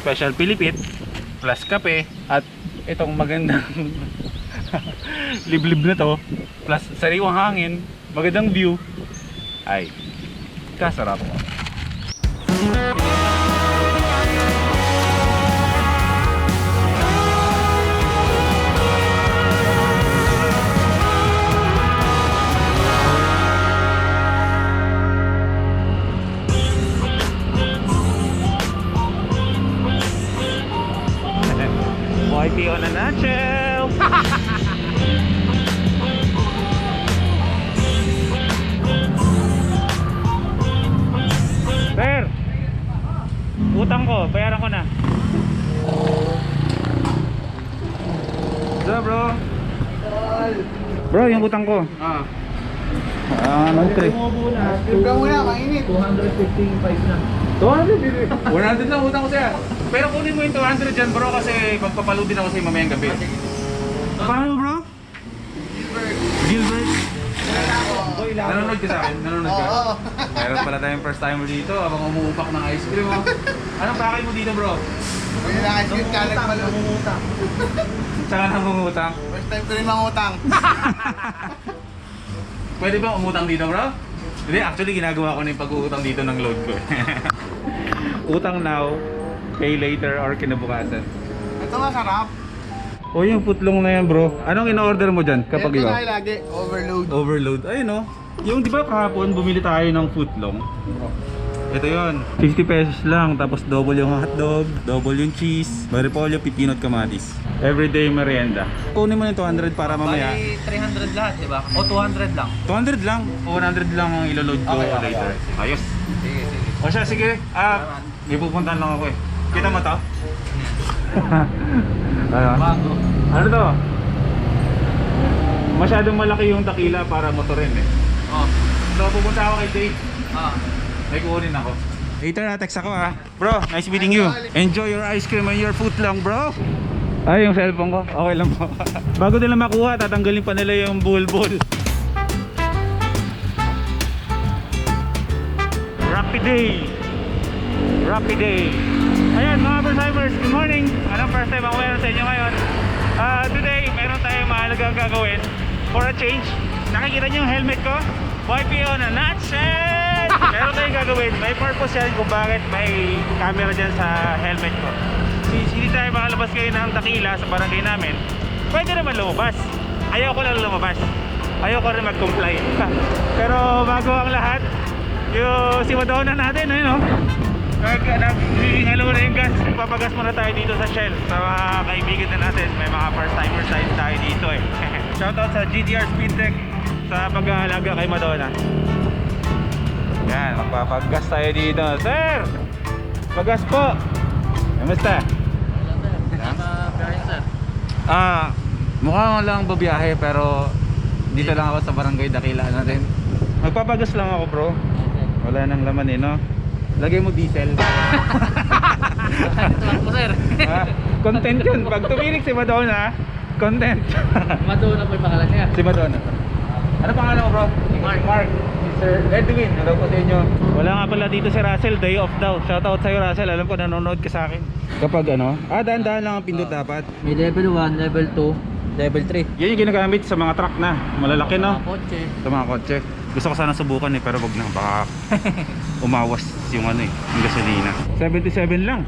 special Pilipit plus kape at itong magandang liblib na to plus sariwang hangin, magandang view ay kasarap. YP on a nutshell. Sir, utang ko, bayaran ko na. Ito bro. Bro, yung utang ko. Ano tre? Yung ka muna, mainit. 215 na. 200 lang utang ko sa'yo. Pero kunin mo yung 200 dyan bro kasi magpapalo din ako sa'yo mamayang gabi. Paano bro? Gilbert. Nanonood ka sa akin? Nanonood ka? Oo. Meron pala tayong first timer dito habang umuupak ng ice cream oh. Anong pakay mo dito bro? May nakasip ka nagpalo. Tsaka nangungutang. First time ko rin mangutang. Pwede ba umutang dito bro? Hindi, actually ginagawa ko na yung pag-uutang dito ng load ko. Utang now, pay later or kinabukasan. Ito masarap. O yung footlong na yan bro. Anong in-order mo dyan kapag Ito ikaw? na lagi, overload. Overload. Ayun o. Yung di ba kahapon bumili tayo ng footlong? Ito yon, 50 pesos lang. Tapos double yung hotdog, double yung cheese, repolyo, pipino at kamatis. Everyday merienda. Kunin mo yung 200 para mamaya. Bali 300 lahat, di ba? O 200 lang. 200 lang. O 100 lang ang iloload ko later. Ayos. Sige, sige. O siya, sige. May pupuntahan lang ako eh. Kita mo to? Ano? Bago. Ano to? Masyadong malaki yung takila para motorin eh. Oh. So pupunta ako kay Jay. Ah. May kukunin ako. Later na, text ako ha. Bro, nice meeting you. Enjoy your ice cream and your foot long bro. Ay, yung cellphone ko. Okay lang po. Bago nila makuha, tatanggalin pa nila yung bulbul. Rapid day. Rapid day. Ayan mga first-timers, good morning. Anong first time ako meron sa inyo ngayon? Today, meron tayong mahalagang gagawin. For a change, nakikita niyo yung helmet ko? YP on a nutshell! Meron tayong gagawin. May purpose yan kung bakit may camera dyan sa helmet ko. Hindi tayo makalabas kayo ng takila sa barangay namin. Pwede naman lumabas. Ayaw ko lang lumabas. Ayaw ko rin mag-comply. Pero bago ang lahat, yung si Madonna natin, ayun o. Nag-hingalo na yung gas. Papagas muna tayo dito sa Shell. Sa mga kaibigan na natin. May mga first timer side tayo dito eh. Shoutout sa GTR Speedtech sa pag-aalaga kay Madonna. Yan, magpapagas tayo dito. Sir! Pagas po! Kamusta? Sir. Mukhang lang babiyahe pero dito lang ako sa barangay Dakila natin. Magpapagas lang ako bro. Wala nang laman eh no. Lagay mo diesel. Ito lang po sir. Content yun. Pag tumirik si Madonna, content. Madonna po yung pangalan niya. Si Madonna. Ano pangalan mo bro? Mark. Mark. Si Sir Edwin. Hello po sa inyo. Wala nga pala dito si Russell. Day off daw. Shoutout sa'yo Russell. Alam ko nanonood ka sa akin. Kapag ano? Dahan-dahan lang ang pindot dapat. May level 1, level 2, level 3. Yan yung ginagamit sa mga truck na malalaki no? Mga kotse. Sa mga kotse. Gusto ko sana subukan eh pero wag na. Baka umawas yung ano eh. Yung gasolina. 77 lang.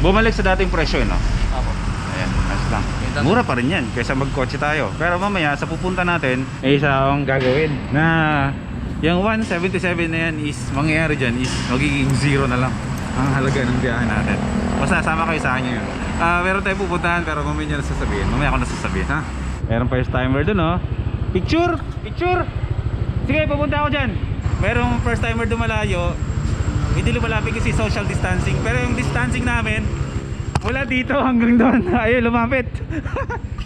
Bumalik sa dating presyo eh no? Ako. Ayan. Ayos lang. Mura pa rin yan kaysa magkotse tayo. Pero mamaya sa pupunta natin ay isa akong gagawin na yung 177 na yan is mangyayari dyan is magiging 0 na lang ang halaga ng biyahe natin. Basta sama kayo sa akin yun. Meron tayo pupuntahan pero mamaya nyo nasasabihin. Mamaya ako nasasabihin ha. Meron first timer dun oh. Picture! Picture! Sige pupunta ako dyan. Merong first timer dun malayo. Hindi lumalapit kasi social distancing. Pero yung distancing namin mula dito hanggang doon. Ayun, lumapit.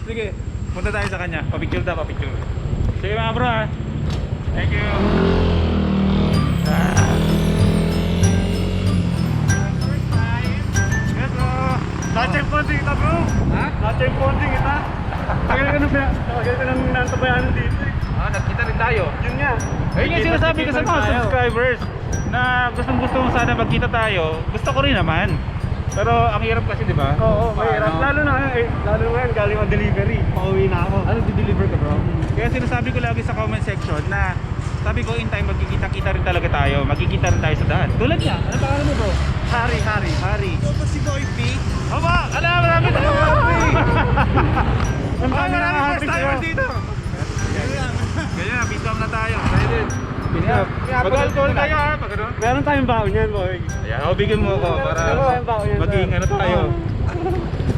Sige, punta tayo sa kanya. Papicture daw, papicture. Sige mga bro ha. Thank you. Yes bro. Lahat ponding kita bro. Ha? Lahat ponding kita. Tagal ka nang nantabayanan dito eh. Nagkita rin tayo. Yun nga. Ayun yung sinasabi ko sa mga subscribers na gustong gusto mo sana magkita tayo. Gusto ko rin naman. Pero ang hirap kasi, di ba? Oo, mahirap. Paano? Lalo ngayon, galing ang delivery. Pauwi na ako. Ano, di-deliver ka bro? Kaya sinasabi ko lagi sa comment section na sabi ko in time magkikita-kita rin talaga tayo. Magkikita rin tayo sa daan. Tulad niya, ano pangalan mo bro? Hari. Ito ba si Boy P? Aba, marami tayo Ang Ay, dami marami na first timer dito. Ganyan, bitcom na tayo. Excited. Mag-alcohol kayo ha, pag ano? Meron tayong baon yan, boy. Ayan, o bigyan mo ko para Meron tayong baon yan, maging sir. ano tayo.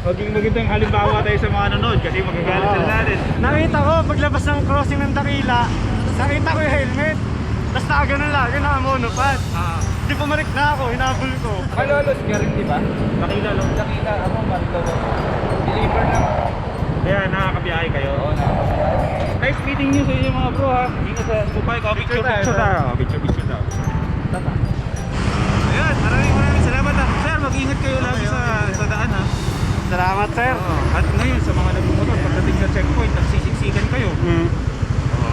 Maging magandang halimbawa tayo sa mga nanonood kasi magagalit sila natin. Nakita ko, paglabas ng crossing ng Dakila, nakita ko yung helmet. Tapos nakaganon lagi, nakamonopad. Di pumarik na ako, hinabol ko. Malolos ka rin, di ba? Nakila lang. Nakita ako, Malolos. Deliver lang. Kaya nakakabiyahe kayo. Oo, nakakapagay. Nice meeting nyo sa inyo mga bro ha. Dito sa Kupay ko, picture tayo. Picture tayo. Ayan, maraming salamat ha. Sir, mag-ingat kayo lagi sa daan ha. Salamat, sir. At ngayon sa mga nagmumotor, pagdating sa checkpoint, nagsisiksikan kayo.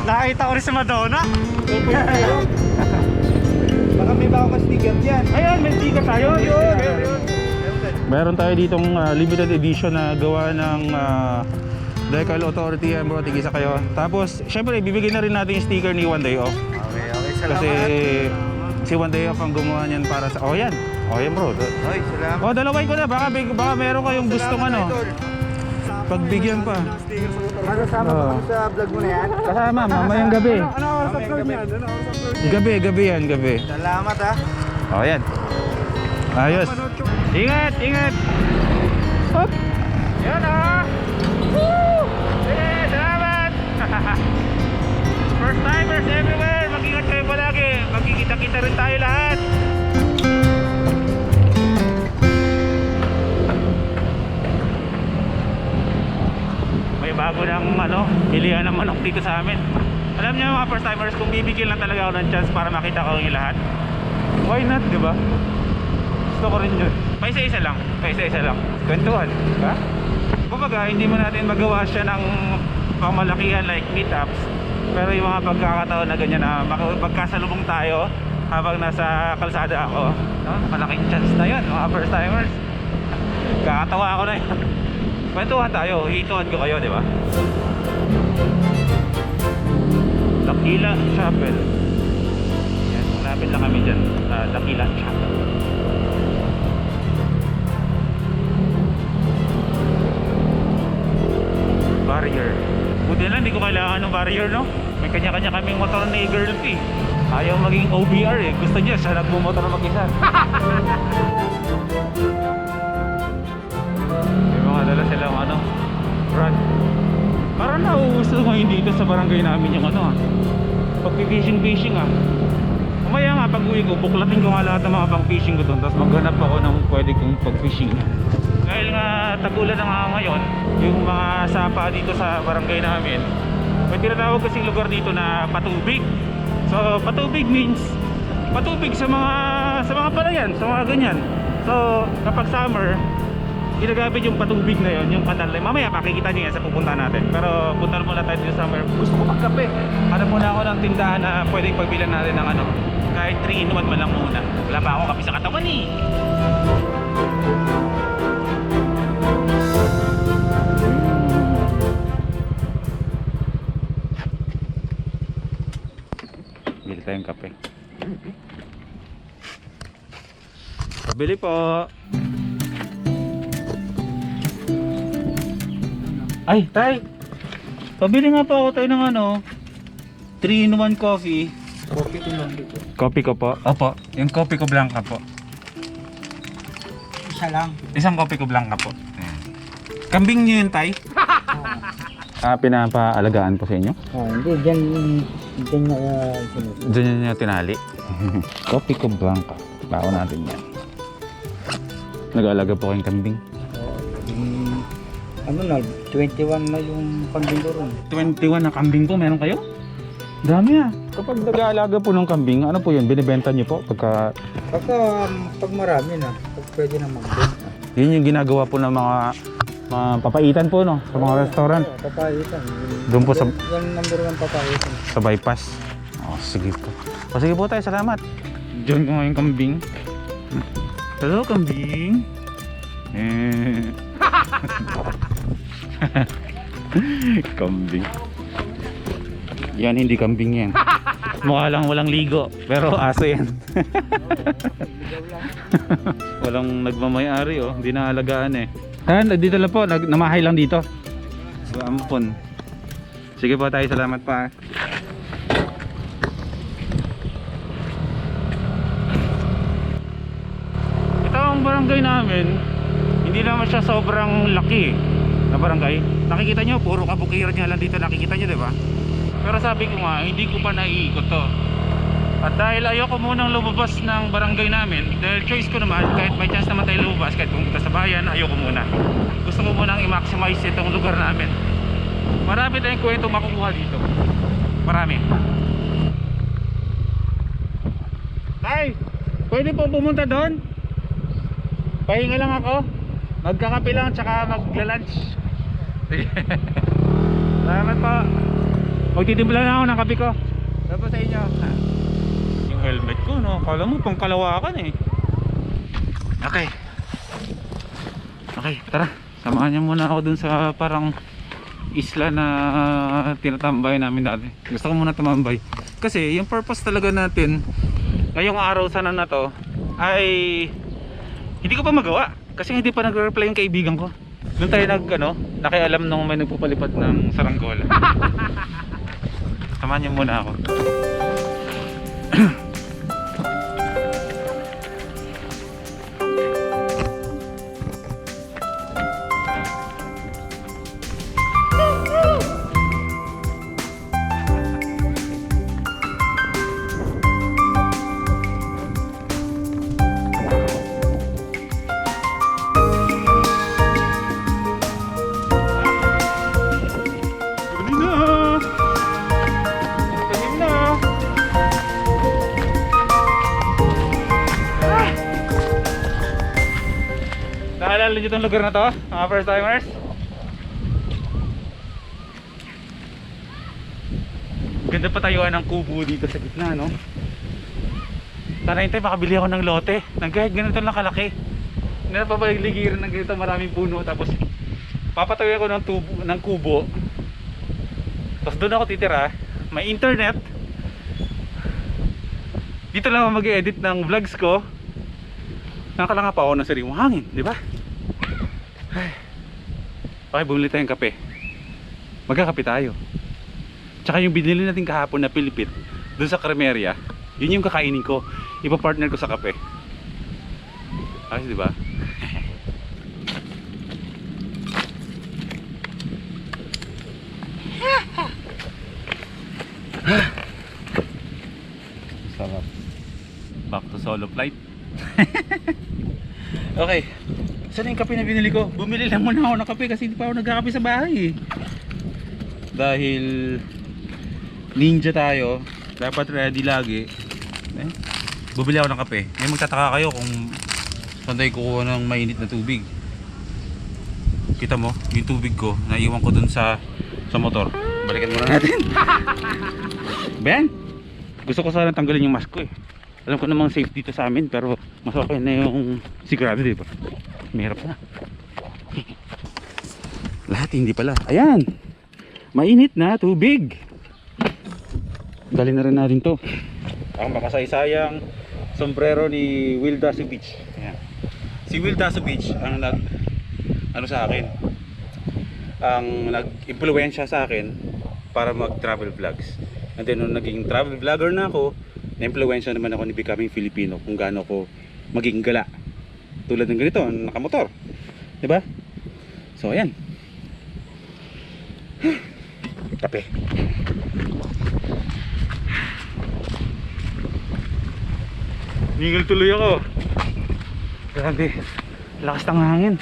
Nakita ko rin si Madonna. Baka may bago ka sticker dyan. Ayan, may sticker tayo. Yun. Meron tayo ditong limited edition na gawa ng Decal Authority. Yan bro, tigisa kayo. Tapos, syempre, bibigyan na rin natin yung sticker ni One Day Off. Okay, salamat. Kasi si One Day Off ang gumawa niyan para sa... Oh, yan. Oh, yan bro. Ay, salamat. Oh, dalawin ko na. Baka meron kayong gustong ano. Pagbigyan pa. Kasama Oo. ko sa vlog mo na yan. Kasama, mamayang gabi. Ano oras upload yan? Ano oras upload? Gabi yan, gabi. Salamat ha. Oh, yan. Ayos. Ingat, ingat. Hop. Yan ah. Woo! Sige, salamat. First timers everywhere. Mag-ingat kayo palagi. Magkikita-kita rin tayo lahat. May bago ng bilihan ng manok dito sa amin. Alam niyo mga first timers, kung bibigyan lang talaga ako ng chance para makita ko yung lahat, why not, di ba? Gusto ko rin yun. Paisa-isa lang. Kwentuhan. Diba? Kumbaga, hindi mo natin magawa siya ng pamalakihan like meetups. Pero yung mga pagkakataon na ganyan na magkasalubong tayo habang nasa kalsada ako, no? Malaking chance na yun mga first timers. Kakatawa ako na yun. Kwentuhan tayo, hituan ko kayo, di ba? Dakila Chapel. Yan, malapit lang kami dyan sa Dakila Chapel. Barrier. Buti lang, hindi ko kailangan ng barrier, no? May kanya-kanya kaming motor ni Girl P. Ayaw maging OBR eh. Gusto niya, siya nagmumotor mag-isa. May mga dala silang rod. Parang nauuso ngayon dito sa barangay namin yung pag-fishing Mamaya nga pag uwi ko, buklatin ko nga lahat ng mga pang-fishing ko doon. Tapos maghanap ako ng pwede kong pag-fishing. Dahil nga tagulan na nga ngayon, yung mga sapa dito sa barangay namin, may tinatawag kasing lugar dito na patubig. So patubig means patubig sa mga palayan, sa mga ganyan. So kapag summer, ginagamit yung patubig na yon, yung kanal. Mamaya makikita niyo yan sa pupunta natin. Pero punta muna tayo dito summer. Gusto ko magkape. Hanap muna ako ng tindahan na pwedeng pagbilan natin ng kahit 3-in-1 man lang muna. Wala pa ako kape sa katawan eh. Bili tayong kape. Pabili po. Ay, tay. Pabili nga po ako tayo ng 3-in-1 coffee. Coffee ko lang dito. Coffee ko po? Opo, yung coffee ko blanca po. Isa lang. Isang coffee ko blanca po. Kambing niyo yun, tay? Pinapaalagaan po sa inyo? Hindi, dyan na sinusunod. Diyan niya tinali. Coffee ko blanca. Bako natin yan. Nag-aalaga po kayong kambing? 21 na yung kambing ko ron. 21 na kambing po, meron kayo? Dami ah. Kapag nag-aalaga po ng kambing, ano po yun? Binibenta niyo po? Pag marami na, pag pwede na magbenta. yun yung ginagawa po ng mga papaitan po, no? Sa mga restaurant. Papaitan. Doon po sa Yan number 1 papaitan. bypass. Oh, sige po. O sige po tayo, salamat. Diyan ko ngayong kambing. Hello, kambing. Kambing. Yan, hindi kambing yan. Mukha lang walang ligo, pero aso yan. Walang nagmamayari oh, hindi naalagaan eh. Dito lang po, namahay lang dito. Ampon. Sige po tayo, salamat pa. Ito ang barangay namin. Hindi naman siya sobrang laki na barangay. Nakikita nyo, puro kabukiran niya lang dito, nakikita nyo, diba? Pero sabi ko nga, hindi ko pa naiikot to. At dahil ayoko munang lumabas ng barangay namin, dahil choice ko naman, kahit may chance naman tayo lumabas, kahit pumunta sa bayan, ayoko muna. Gusto ko munang i-maximize itong lugar namin. Marami tayong kwento makukuha dito. Marami. Tay, pwede po pumunta doon? Pahinga lang ako. Magkakape lang, tsaka magla-lunch. Salamat po. Magtitimpla na ako ng kape ko. Salamat sa inyo. Yung helmet ko, no? Kala mo pang kalawakan eh. Okay. Okay, tara. Samahan niyo muna ako dun sa parang isla na tinatambay namin dati. Gusto ko muna tumambay. Kasi yung purpose talaga natin ngayong araw sana na to ay hindi ko pa magawa. Kasi hindi pa nagre-reply yung kaibigan ko. Doon tayo nakialam nung may nagpupalipad ng saranggola. Samahan niyo muna ako. Naalala nyo itong lugar na to, mga first timers? Ganda pa tayuan ng kubo dito sa gitna, no? Sana hintay, makabili ako ng lote ng kahit ganito lang kalaki. Hindi na papaligiran ng ganito, maraming puno. Tapos papatayo ako ng kubo. Tapos doon ako titira. May internet. Dito lang ako mag-edit ng vlogs ko. Nakalanga pa ako ng sariwang hangin, di ba? Okay, bumili tayong kape. Magkakape tayo. Tsaka yung binili natin kahapon na pilipit doon sa Cremeria, yun yung kakainin ko. Ipa-partner ko sa kape. Ayos, di ba? Sarap. Back to solo flight. Okay. Saan yung kape na binili ko? Bumili lang muna ako ng kape kasi hindi pa ako nagkakape sa bahay eh. Dahil ninja tayo, dapat ready lagi. Bumili ako ng kape. May magtataka kayo kung saan tayo kukuha ng mainit na tubig. Kita mo, yung tubig ko, naiwan ko dun sa motor. Balikan muna natin. Ben, gusto ko sana tanggalin yung mask ko eh. Alam ko namang safe dito sa amin, pero mas okay na yung sigurado, diba? Mahirap na. Lahat hindi pala. Ayan, mainit na tubig. Dali na rin natin to. Ang makasaysayang sombrero ni Will Dasso Beach. Ayan. Si Will Dasso Beach ang sa akin, ang nag-impluwensya sa akin para mag-travel vlogs. And then nung naging travel vlogger na ako, na-impluwensya naman ako ni Becoming Filipino kung gaano ko maging gala. Tulad ng ganito, nakamotor. Diba? So ayan. Kape. Ningil tuloy ako. Grabe. Lakas ng hangin.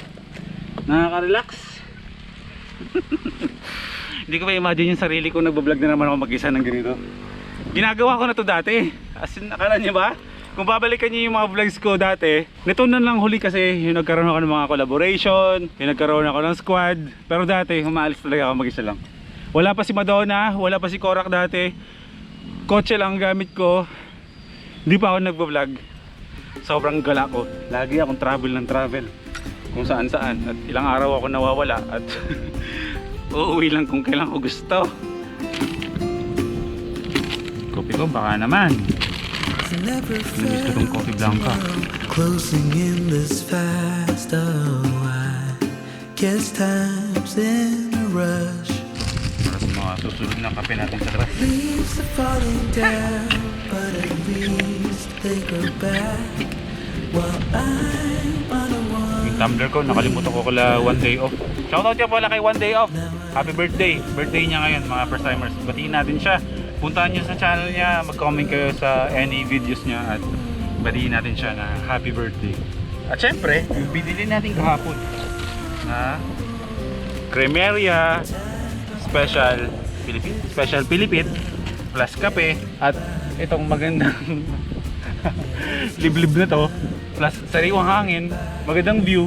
Nakaka-relax. Hindi ko pa imagine yung sarili ko nagbablog na naman ako mag-isa ng ganito. Ginagawa ko na to dati. As in, akala niyo ba? Kung babalikan niyo yung mga vlogs ko dati, nito na lang huli kasi yung nagkaroon ako ng mga collaboration, yung nagkaroon ako ng squad. Pero dati, umaalis talaga ako mag-isa lang. Wala pa si Madonna, wala pa si Korak dati. Kotse lang ang gamit ko. Hindi pa ako nagbablog. Sobrang gala ko. Lagi akong travel ng travel. kung saan saan at ilang araw ako nawawala at uuwi lang kung kailan ko gusto. Kopi ko baka naman gusto kong coffee blanca. Closing in this fast, oh, I guess time's in a rush. Para sa mga susunod na kape natin sa labas. Leaves are falling down, but at least they go back while I'm on a Yung one. tumbler ko, nakalimutan ko kala one day off. Shoutout niya pala kay one day off. Happy birthday. Birthday niya ngayon mga first timers. Batiin natin siya. Puntahan niyo sa channel niya, mag-comment kayo sa any videos niya at batiin natin siya na happy birthday. At syempre, yung binili natin kahapon na Cremeria Special Pilipit plus kape at itong magandang liblib na to plus sariwang hangin, magandang view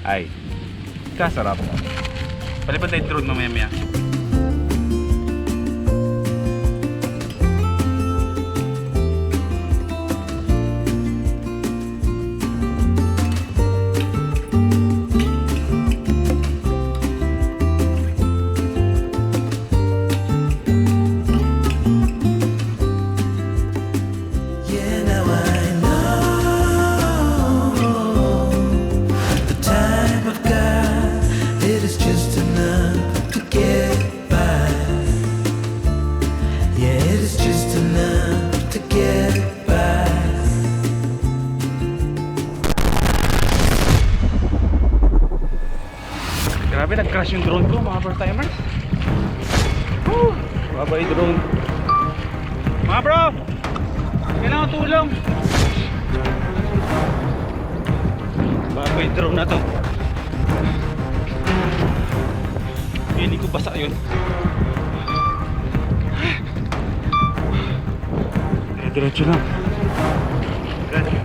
ay kasarap. Palipad tayo drone mamaya. Yeah, now I know the time I've got, it is just enough to get by. Yeah, it is just enough to get by. Grabe, nag-crash yung drone ko mga first timers. Woo! Babay drone. Mga bro! Kailangan tulong. Babay drone na to. Hindi ko basa yun. Diretso lang. Diretso.